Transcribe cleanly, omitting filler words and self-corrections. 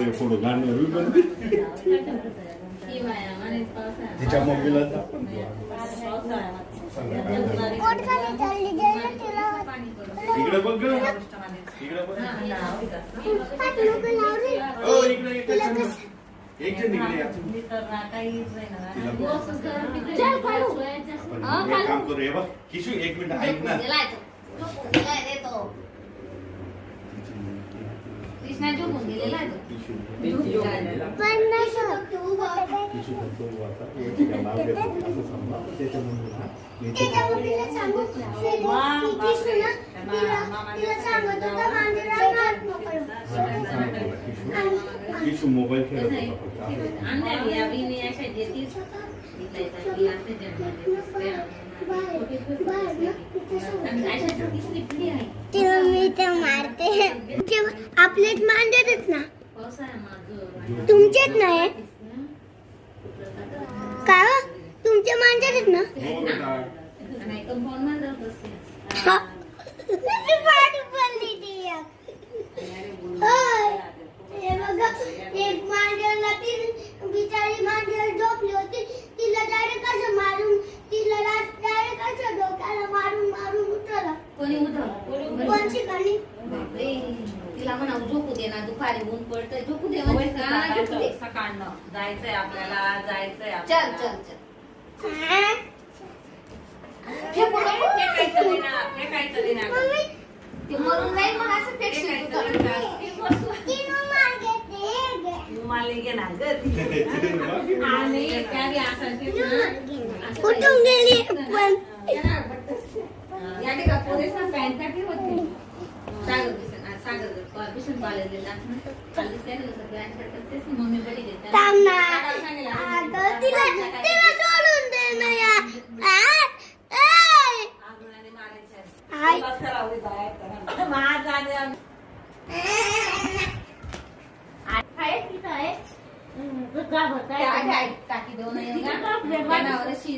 photo काढणार तिच्या मम्मीला इकडे बघ इकडे बघ एक जण काम करू हे बघ किशू एक मिनिट ऐक ना कृष्णा जो होऊन गेलेला आहे किशू मोबाईल खेळत मारते आपलेच मांडतच ना तुमचेच नाही का तुमचे मांडतच ना एक मांडला ती बिचारी मांडीवर झोपली होती तिला डायरेक्ट असं मारून तिला डायरेक्ट असं डोक्याला मारून मारून उठवलं कोणी उठवलं कोणची कणी तिला म्हणा झोपू दे ना दुपारी ऊन पडतंय झोपू दे सकाळनं जायचंय आपल्याला जायचंय चल चल चल ते मरून जाईल मग असं कुठून गेली पण पॅन्ट टाकली होती मम्मी बडी तिला सोडून दे ना यार टाकी देऊ नये शी